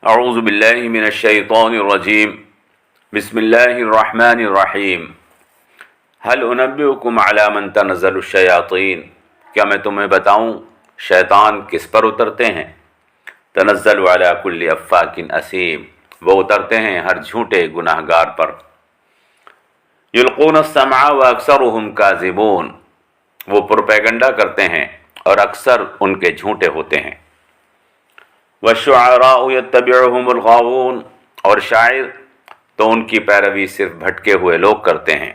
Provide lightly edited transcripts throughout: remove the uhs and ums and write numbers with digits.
اعوذ باللہ من الشیطان الرجیم بسم اللہ الرحمن الرحیم هل انبئکم علی من تنزل الشیاطین، کیا میں تمہیں بتاؤں شیطان کس پر اترتے ہیں؟ تنزل علی کل افاک اثیم، وہ اترتے ہیں ہر جھوٹے گناہ گار پر۔ یلقون السمع واکثرهم کاذبون، وہ پروپیگنڈا کرتے ہیں اور اکثر ان کے جھوٹے ہوتے ہیں۔ والشعراء يتبعهم الغاوون، اور شاعر تو ان کی پیروی صرف بھٹکے ہوئے لوگ کرتے ہیں۔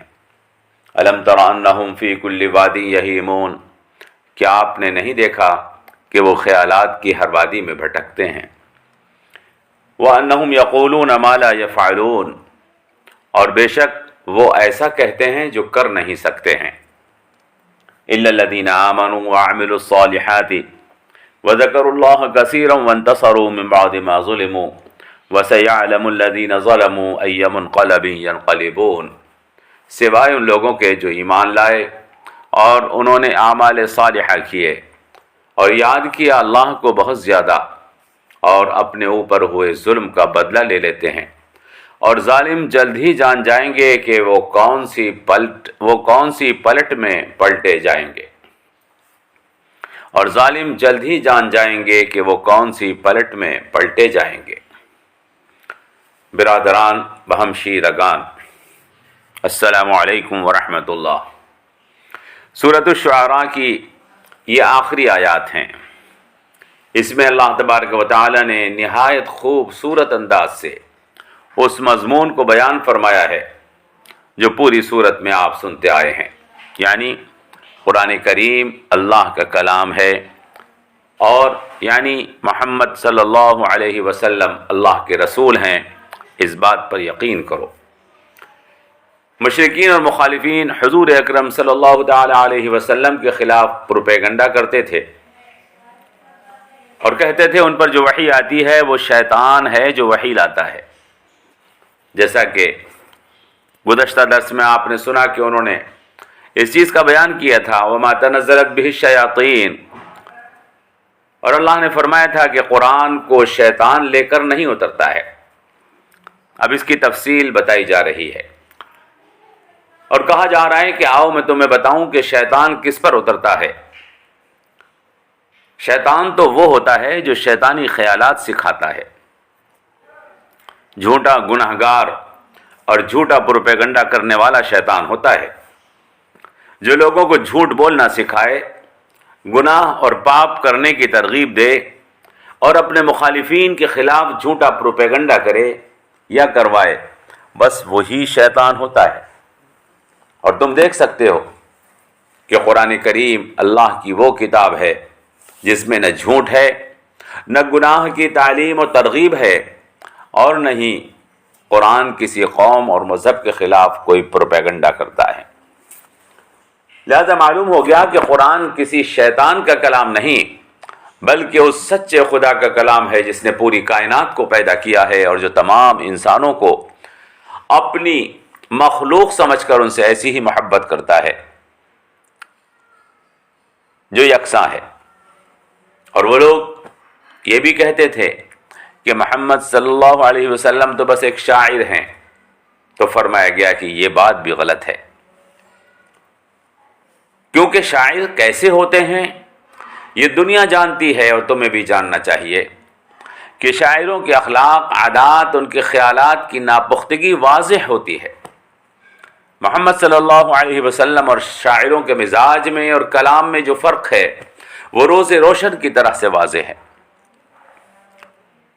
الم تر انہم فی کل وادی یہیمون، کیا آپ نے نہیں دیکھا کہ وہ خیالات کی ہر وادی میں بھٹکتے ہیں۔ وانہم یقولون ما لا یفعلون، اور بے شک وہ ایسا کہتے ہیں جو کر نہیں سکتے ہیں۔ الا الذین آمنوا وعملوا الصالحات وذكروا الله كثيرا وانتصروا من بعد ما ظلموا وسيعلم الذين ظلموا أي منقلب ينقلبون، سوائے ان لوگوں کے جو ایمان لائے اور انہوں نے اعمال صالحہ کیے اور یاد کیا اللہ کو بہت زیادہ اور اپنے اوپر ہوئے ظلم کا بدلہ لے لیتے ہیں، اور ظالم جلد ہی جان جائیں گے کہ وہ کون سی پلٹ میں پلٹے جائیں گے، اور ظالم جلد ہی جان جائیں گے کہ وہ کون سی پلٹ میں پلٹے جائیں گے۔ برادران بہمشی رگان، السلام علیکم ورحمۃ اللہ۔ سورۃ الشعراء کی یہ آخری آیات ہیں۔ اس میں اللہ تبارک و تعالی نے نہایت خوبصورت انداز سے اس مضمون کو بیان فرمایا ہے جو پوری سورت میں آپ سنتے آئے ہیں، یعنی قرآن کریم اللہ کا کلام ہے، اور یعنی محمد صلی اللہ علیہ وسلم اللہ کے رسول ہیں، اس بات پر یقین کرو۔ مشرکین اور مخالفین حضور اکرم صلی اللہ تعالی علیہ وسلم کے خلاف پروپیگنڈا کرتے تھے اور کہتے تھے ان پر جو وحی آتی ہے وہ شیطان ہے جو وحی لاتا ہے، جیسا کہ گزشتہ درس میں آپ نے سنا کہ انہوں نے اس چیز کا بیان کیا تھا وَمَا تَنَزَّلَتْ بِهِ الشَّيَاطِينُ، اور اللہ نے فرمایا تھا کہ قرآن کو شیطان لے کر نہیں اترتا ہے۔ اب اس کی تفصیل بتائی جا رہی ہے اور کہا جا رہا ہے کہ آؤ میں تمہیں بتاؤں کہ شیطان کس پر اترتا ہے۔ شیطان تو وہ ہوتا ہے جو شیطانی خیالات سکھاتا ہے، جھوٹا گناہ گار اور جھوٹا پروپیگنڈا کرنے والا شیطان ہوتا ہے، جو لوگوں کو جھوٹ بولنا سکھائے، گناہ اور پاپ کرنے کی ترغیب دے اور اپنے مخالفین کے خلاف جھوٹا پروپیگنڈا کرے یا کروائے، بس وہی شیطان ہوتا ہے۔ اور تم دیکھ سکتے ہو کہ قرآن کریم اللہ کی وہ کتاب ہے جس میں نہ جھوٹ ہے، نہ گناہ کی تعلیم و ترغیب ہے، اور نہ ہی قرآن کسی قوم اور مذہب کے خلاف کوئی پروپیگنڈا کرتا ہے۔ لہذا معلوم ہو گیا کہ قرآن کسی شیطان کا کلام نہیں بلکہ اس سچے خدا کا کلام ہے جس نے پوری کائنات کو پیدا کیا ہے اور جو تمام انسانوں کو اپنی مخلوق سمجھ کر ان سے ایسی ہی محبت کرتا ہے جو یکساں ہے۔ اور وہ لوگ یہ بھی کہتے تھے کہ محمد صلی اللہ علیہ وسلم تو بس ایک شاعر ہیں، تو فرمایا گیا کہ یہ بات بھی غلط ہے، کیونکہ شاعر کیسے ہوتے ہیں یہ دنیا جانتی ہے اور تمہیں بھی جاننا چاہیے کہ شاعروں کے اخلاق، عادات، ان کے خیالات کی ناپختگی واضح ہوتی ہے۔ محمد صلی اللہ علیہ وسلم اور شاعروں کے مزاج میں اور کلام میں جو فرق ہے وہ روز روشن کی طرح سے واضح ہے۔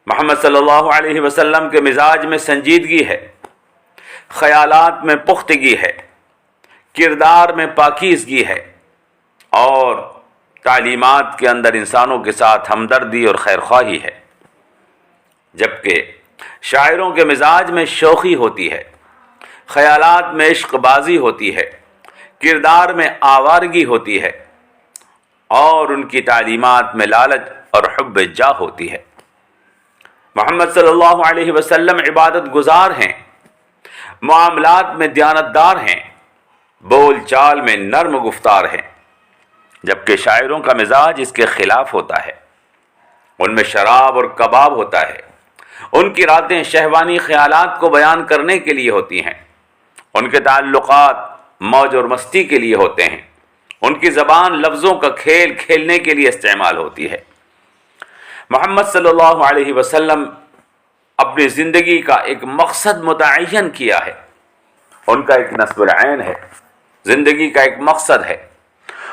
محمد صلی اللہ علیہ وسلم کے مزاج میں سنجیدگی ہے، خیالات میں پختگی ہے، کردار میں پاکیزگی ہے، اور تعلیمات کے اندر انسانوں کے ساتھ ہمدردی اور خیرخواہی ہے، جبکہ شاعروں کے مزاج میں شوخی ہوتی ہے، خیالات میں عشق بازی ہوتی ہے، کردار میں آوارگی ہوتی ہے، اور ان کی تعلیمات میں لالچ اور حب جاہ ہوتی ہے۔ محمد صلی اللہ علیہ وسلم عبادت گزار ہیں، معاملات میں دیانتدار ہیں، بول چال میں نرم گفتار ہیں، جبکہ شاعروں کا مزاج اس کے خلاف ہوتا ہے۔ ان میں شراب اور کباب ہوتا ہے، ان کی راتیں شہوانی خیالات کو بیان کرنے کے لیے ہوتی ہیں، ان کے تعلقات موج اور مستی کے لیے ہوتے ہیں، ان کی زبان لفظوں کا کھیل کھیلنے کے لیے استعمال ہوتی ہے۔ محمد صلی اللہ علیہ وسلم اپنی زندگی کا ایک مقصد متعین کیا ہے، ان کا ایک نصب العین ہے، زندگی کا ایک مقصد ہے۔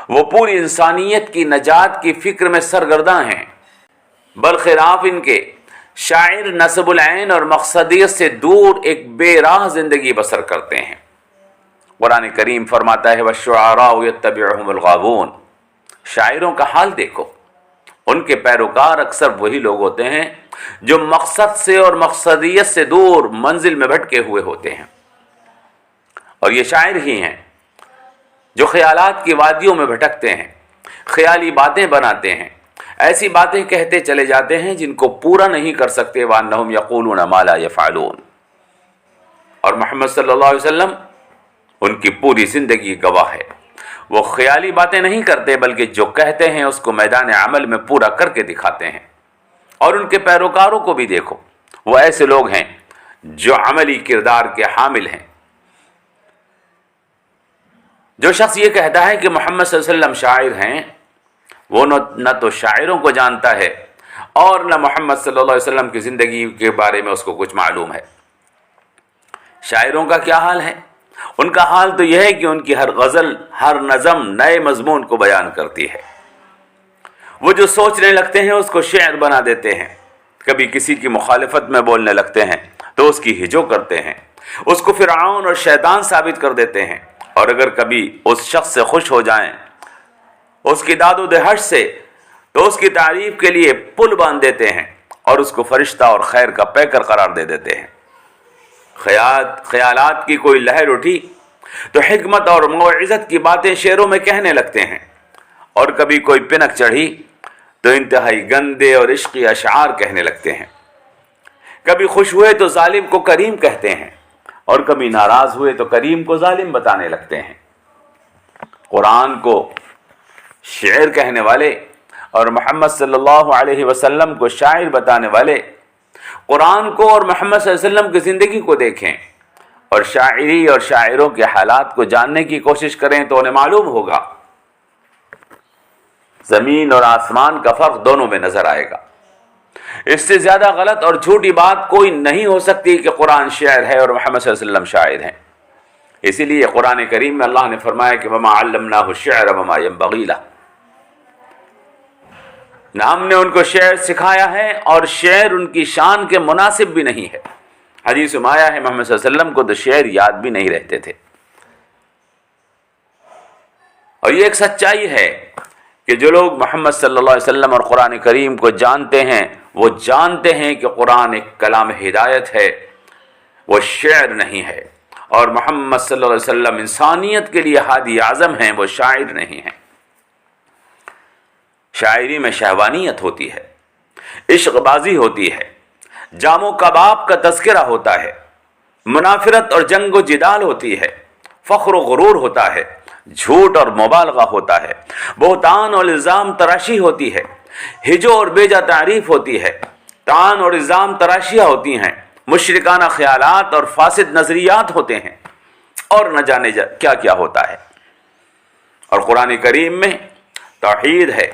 وہ پوری انسانیت کی نجات کی فکر میں سرگرداں ہیں، برخلاف ان کے شاعر نصب العین اور مقصدیت سے دور ایک بے راہ زندگی بسر کرتے ہیں۔ قرآن کریم فرماتا ہے وَالشُّعَرَاءُ يَتَّبِعُهُمُ الْغَاوُونَ، شاعروں کا حال دیکھو، ان کے پیروکار اکثر وہی لوگ ہوتے ہیں جو مقصد سے اور مقصدیت سے دور منزل میں بھٹکے ہوئے ہوتے ہیں، اور یہ شاعر ہی ہیں جو خیالات کی وادیوں میں بھٹکتے ہیں، خیالی باتیں بناتے ہیں، ایسی باتیں کہتے چلے جاتے ہیں جن کو پورا نہیں کر سکتے، وَأَنَّهُمْ يَقُولُونَ مَا لَا يَفْعَلُونَ۔ اور محمد صلی اللہ علیہ وسلم ان کی پوری زندگی گواہ ہے، وہ خیالی باتیں نہیں کرتے بلکہ جو کہتے ہیں اس کو میدان عمل میں پورا کر کے دکھاتے ہیں۔ اور ان کے پیروکاروں کو بھی دیکھو، وہ ایسے لوگ ہیں جو عملی کردار کے حامل ہیں۔ جو شخص یہ کہتا ہے کہ محمد صلی اللہ علیہ وسلم شاعر ہیں، وہ نہ تو شاعروں کو جانتا ہے اور نہ محمد صلی اللہ علیہ وسلم کی زندگی کے بارے میں اس کو کچھ معلوم ہے۔ شاعروں کا کیا حال ہے؟ ان کا حال تو یہ ہے کہ ان کی ہر غزل، ہر نظم نئے مضمون کو بیان کرتی ہے۔ وہ جو سوچنے لگتے ہیں اس کو شعر بنا دیتے ہیں، کبھی کسی کی مخالفت میں بولنے لگتے ہیں تو اس کی ہجو کرتے ہیں، اس کو فرعون اور شیطان ثابت کر دیتے ہیں، اور اگر کبھی اس شخص سے خوش ہو جائیں اس کی داد و دہش سے تو اس کی تعریف کے لیے پل باندھ دیتے ہیں اور اس کو فرشتہ اور خیر کا پیکر قرار دے دیتے ہیں۔ خیالات کی کوئی لہر اٹھی تو حکمت اور موعظت کی باتیں شعروں میں کہنے لگتے ہیں، اور کبھی کوئی پنک چڑھی تو انتہائی گندے اور عشقی اشعار کہنے لگتے ہیں۔ کبھی خوش ہوئے تو ظالم کو کریم کہتے ہیں، اور کبھی ناراض ہوئے تو کریم کو ظالم بتانے لگتے ہیں۔ قرآن کو شعر کہنے والے اور محمد صلی اللہ علیہ وسلم کو شاعر بتانے والے قرآن کو اور محمد صلی اللہ علیہ وسلم کی زندگی کو دیکھیں اور شاعری اور شاعروں کے حالات کو جاننے کی کوشش کریں تو انہیں معلوم ہوگا، زمین اور آسمان کا فرق دونوں میں نظر آئے گا۔ اس سے زیادہ غلط اور جھوٹی بات کوئی نہیں ہو سکتی کہ قرآن شعر ہے اور محمد صلی اللہ علیہ وسلم شاعر ہیں۔ اسی لیے قرآن کریم میں اللہ نے فرمایا کہ وَمَا عَلَّمْنَاهُ الشِّعْرَ وَمَا يَنبَغِي لَهُ، نہ ہم نے ان کو شعر سکھایا ہے اور شعر ان کی شان کے مناسب بھی نہیں ہے۔ حدیث میں آیا ہے محمد صلی اللہ علیہ وسلم کو تو شعر یاد بھی نہیں رہتے تھے۔ اور یہ ایک سچائی ہے کہ جو لوگ محمد صلی اللہ علیہ وسلم اور قرآن کریم کو جانتے ہیں وہ جانتے ہیں کہ قرآن ایک کلام ہدایت ہے، وہ شعر نہیں ہے، اور محمد صلی اللہ علیہ وسلم انسانیت کے لیے ہادی اعظم ہیں، وہ شاعر نہیں ہیں۔ شاعری میں شہوانیت ہوتی ہے، عشق بازی ہوتی ہے، جام و کباب کا تذکرہ ہوتا ہے، منافرت اور جنگ و جدال ہوتی ہے، فخر و غرور ہوتا ہے، جھوٹ اور مبالغہ ہوتا ہے، بہتان اور الزام تراشی ہوتی ہے، ہجو اور بیجا تعریف ہوتی ہے، تان اور الزام تراشیاں ہوتی ہیں، مشرکانہ خیالات اور فاسد نظریات ہوتے ہیں، اور نہ جانے کیا کیا ہوتا ہے۔ اور قرآن کریم میں توحید ہے،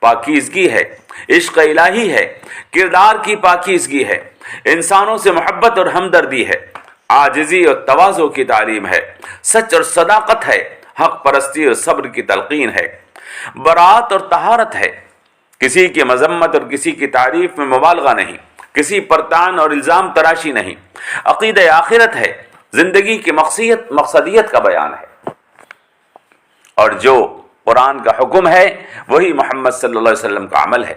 پاکیزگی ہے، عشق الہی ہے، کردار کی پاکیزگی ہے، انسانوں سے محبت اور ہمدردی ہے، عاجزی اور تواضع کی تعلیم ہے، سچ اور صداقت ہے، حق پرستی اور صبر کی تلقین ہے، برات اور طہارت ہے، کسی کی مذمت اور کسی کی تعریف میں مبالغہ نہیں، کسی پر طعن اور الزام تراشی نہیں، عقیدہ آخرت ہے، زندگی کی مقصدیت کا بیان ہے۔ اور جو قرآن کا حکم ہے وہی محمد صلی اللہ علیہ وسلم کا عمل ہے۔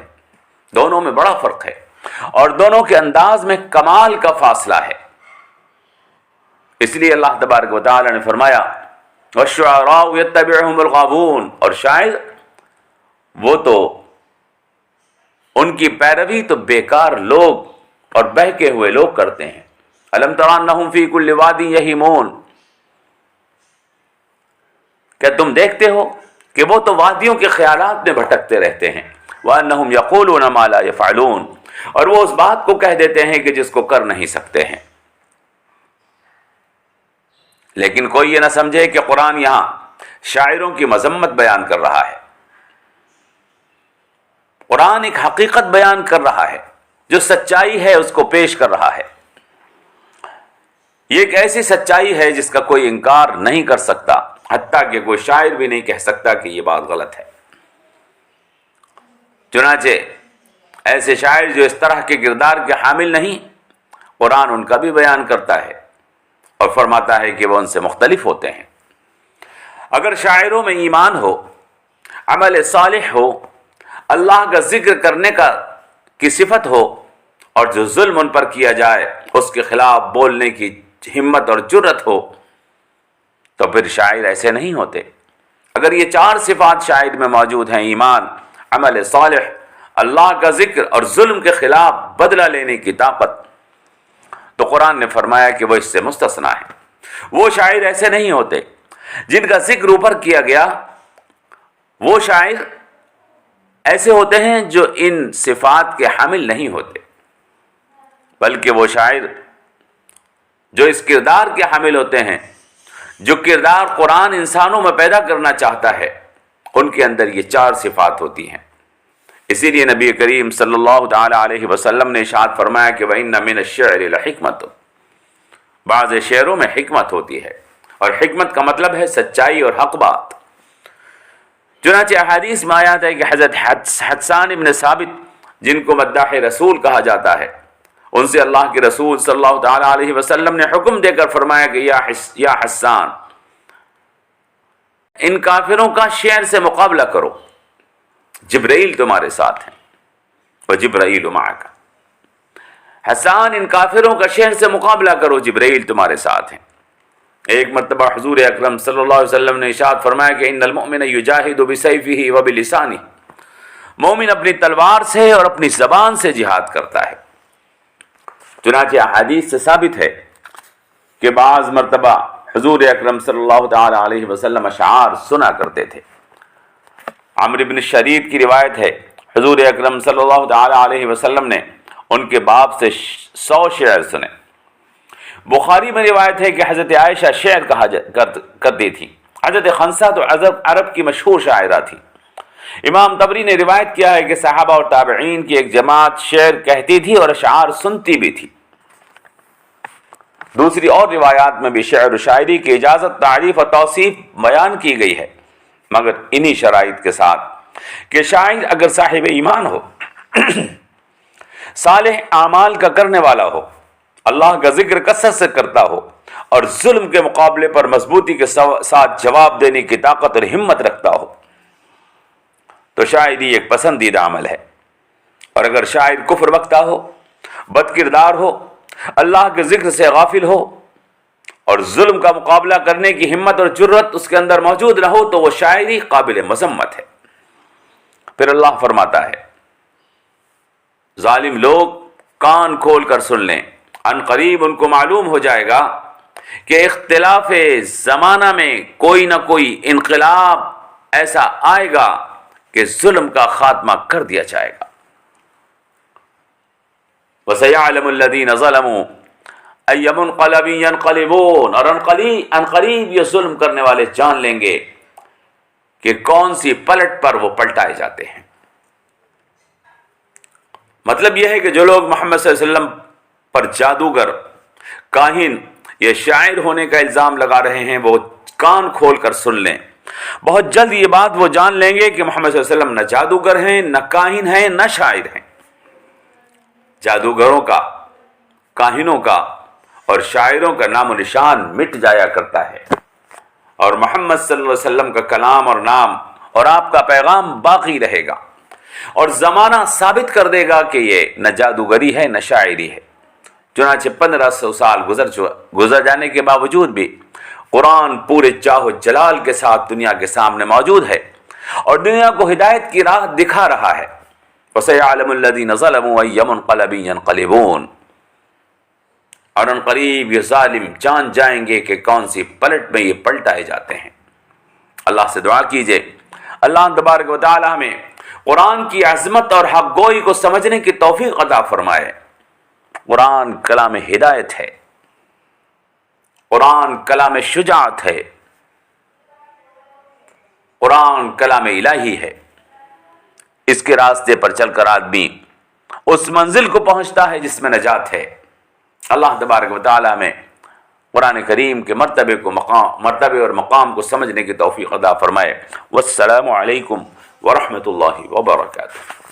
دونوں میں بڑا فرق ہے اور دونوں کے انداز میں کمال کا فاصلہ ہے۔ اس لیے اللہ تبارک و تعالی نے فرمایا وَالشُّعَرَاءُ يَتَّبِعُهُمُ الْغَاوُونَ، اور شاعر وہ تو ان کی پیروی تو بیکار لوگ اور بہکے ہوئے لوگ کرتے ہیں۔ أَلَمْ تَرَ أَنَّهُمْ فِي كُلِّ وَادٍ يَهِيمُونَ، کیا تم دیکھتے ہو کہ وہ تو وادیوں کے خیالات میں بھٹکتے رہتے ہیں۔ وَأَنَّهُمْ يَقُولُونَ مَا لَا يَفْعَلُونَ، اور وہ اس بات کو کہہ دیتے ہیں کہ جس کو کر نہیں سکتے ہیں۔ لیکن کوئی یہ نہ سمجھے کہ قرآن یہاں شاعروں کی مذمت بیان کر رہا ہے۔ قرآن ایک حقیقت بیان کر رہا ہے، جو سچائی ہے اس کو پیش کر رہا ہے۔ یہ ایک ایسی سچائی ہے جس کا کوئی انکار نہیں کر سکتا، حتیٰ کہ کوئی شاعر بھی نہیں کہہ سکتا کہ یہ بات غلط ہے۔ چنانچہ ایسے شاعر جو اس طرح کے کردار کے حامل نہیں، قرآن ان کا بھی بیان کرتا ہے اور فرماتا ہے کہ وہ ان سے مختلف ہوتے ہیں۔ اگر شاعروں میں ایمان ہو، عمل صالح ہو، اللہ کا ذکر کرنے کی صفت ہو، اور جو ظلم ان پر کیا جائے اس کے خلاف بولنے کی ہمت اور جرت ہو، تو پھر شاعر ایسے نہیں ہوتے۔ اگر یہ چار صفات شاعر میں موجود ہیں، ایمان، عمل صالح، اللہ کا ذکر اور ظلم کے خلاف بدلہ لینے کی طاقت، تو قرآن نے فرمایا کہ وہ اس سے مستثنا ہے۔ وہ شاعر ایسے نہیں ہوتے جن کا ذکر اوپر کیا گیا، وہ شاعر ایسے ہوتے ہیں جو ان صفات کے حامل نہیں ہوتے، بلکہ وہ شاعر جو اس کردار کے حامل ہوتے ہیں، جو کردار قرآن انسانوں میں پیدا کرنا چاہتا ہے، ان کے اندر یہ چار صفات ہوتی ہیں۔ اسی لیے نبی کریم صلی اللہ تعالی علیہ وسلم نے ارشاد فرمایا کہ وَإِنَّ مِنَ الشِّعْرِ لَحِکْمَةٌ، بعض شعروں میں حکمت ہوتی ہے، اور حکمت کا مطلب ہے سچائی اور حق بات۔ چنانچہ احادیث میں آیات ہے کہ حضرت حسان ابن ثابت، جن کو مداح رسول کہا جاتا ہے، ان سے اللہ کے رسول صلی اللہ تعالی علیہ وسلم نے حکم دے کر فرمایا کہ یا حسان، ان کافروں کا شعر سے مقابلہ کرو، جبرائیل تمہارے ساتھ ہیں، وجبرائیل معک۔ حسان، ان کافروں کا شعر سے مقابلہ کرو، جبرائیل تمہارے ساتھ ہیں۔ ایک مرتبہ حضور اکرم صلی اللہ علیہ وسلم نے ارشاد فرمایا کہ ان المؤمن یجاہد بسیفہ وبلسانہ، مومن اپنی تلوار سے اور اپنی زبان سے جہاد کرتا ہے۔ چنانچہ احادیث سے ثابت ہے کہ بعض مرتبہ حضور اکرم صلی اللہ تعالی علیہ وسلم اشعار سنا کرتے تھے۔ عمرو بن شریک کی روایت ہے، حضور اکرم صلی اللہ تعالی علیہ وسلم نے ان کے باپ سے 100 شعر سنے۔ بخاری میں روایت ہے کہ حضرت عائشہ شعر کہا کرتی تھی۔ حضرت خنسہ تو عرب کی مشہور شاعرہ تھی۔ امام طبری نے روایت کیا ہے کہ صحابہ اور تابعین کی ایک جماعت شعر کہتی تھی اور اشعار سنتی بھی تھی۔ دوسری اور روایات میں بھی شعر و شاعری کی اجازت، تعریف اور توصیف بیان کی گئی ہے، مگر انہی شرائط کے ساتھ کہ شاعر اگر صاحب ایمان ہو، صالح اعمال کا کرنے والا ہو، اللہ کا ذکر کثرت سے کرتا ہو، اور ظلم کے مقابلے پر مضبوطی کے ساتھ جواب دینے کی طاقت اور ہمت رکھتا ہو، تو شاعری ایک پسندیدہ عمل ہے۔ اور اگر شاعر کفر بکتا ہو، بد کردار ہو، اللہ کے ذکر سے غافل ہو، اور ظلم کا مقابلہ کرنے کی ہمت اور جرت اس کے اندر موجود نہ ہو، تو وہ شاعری قابل مذمت ہے۔ پھر اللہ فرماتا ہے، ظالم لوگ کان کھول کر سن لیں، ان قریب ان کو معلوم ہو جائے گا کہ اختلاف زمانہ میں کوئی نہ کوئی انقلاب ایسا آئے گا کہ ظلم کا خاتمہ کر دیا جائے گا۔ وَسَيَعْلَمُ الَّذِينَ ظَلَمُوا أَيَّ مُنْقَلَبٍ يَنْقَلِبُونَ، اور ان قریب یہ ظلم کرنے والے جان لیں گے کہ کون سی پلٹ پر وہ پلٹائے جاتے ہیں۔ مطلب یہ ہے کہ جو لوگ محمد صلی اللہ علیہ وسلم پر جادوگر، کاہن یا شاعر ہونے کا الزام لگا رہے ہیں، وہ کان کھول کر سن لیں۔ بہت جلد یہ بات وہ جان لیں گے کہ محمد صلی اللہ علیہ وسلم نہ جادوگر ہیں، نہ کاہن ہیں، نہ شاعر ہیں۔ جادوگروں کا، کاہنوں کا اور شاعروں کا نام و نشان مٹ جایا کرتا ہے، اور محمد صلی اللہ علیہ وسلم کا کلام اور نام اور آپ کا پیغام باقی رہے گا، اور زمانہ ثابت کر دے گا کہ یہ نہ جادوگری ہے نہ شاعری ہے۔ چنانچہ 1500 سال گزر جانے کے باوجود بھی قرآن پورے جاہ و جلال کے ساتھ دنیا کے سامنے موجود ہے، اور دنیا کو ہدایت کی راہ دکھا رہا ہے۔ وَسَيَعْلَمُ الَّذِينَ ظَلَمُوا أَيَّ مُنْقَلَبٍ يَنْقَلِبُونَ، اور ان قریب یہ ظالم جان جائیں گے کہ کون سی پلٹ میں یہ پلٹائے جاتے ہیں۔ اللہ سے دعا کیجئے اللہ تبارک و تعالی ہمیں قرآن کی عظمت اور حق گوئی کو سمجھنے کی توفیق عطا فرمائے۔ قرآن کلام ہدایت ہے، قرآن کلام شجاعت ہے، قرآن کلام الہی ہے۔ اس کے راستے پر چل کر آدمی اس منزل کو پہنچتا ہے جس میں نجات ہے۔ اللہ تبارک و تعالیٰ میں قرآن کریم کے مرتبے اور مقام کو سمجھنے کی توفیق عطا فرمائے۔ والسلام علیکم ورحمۃ اللہ وبرکاتہ۔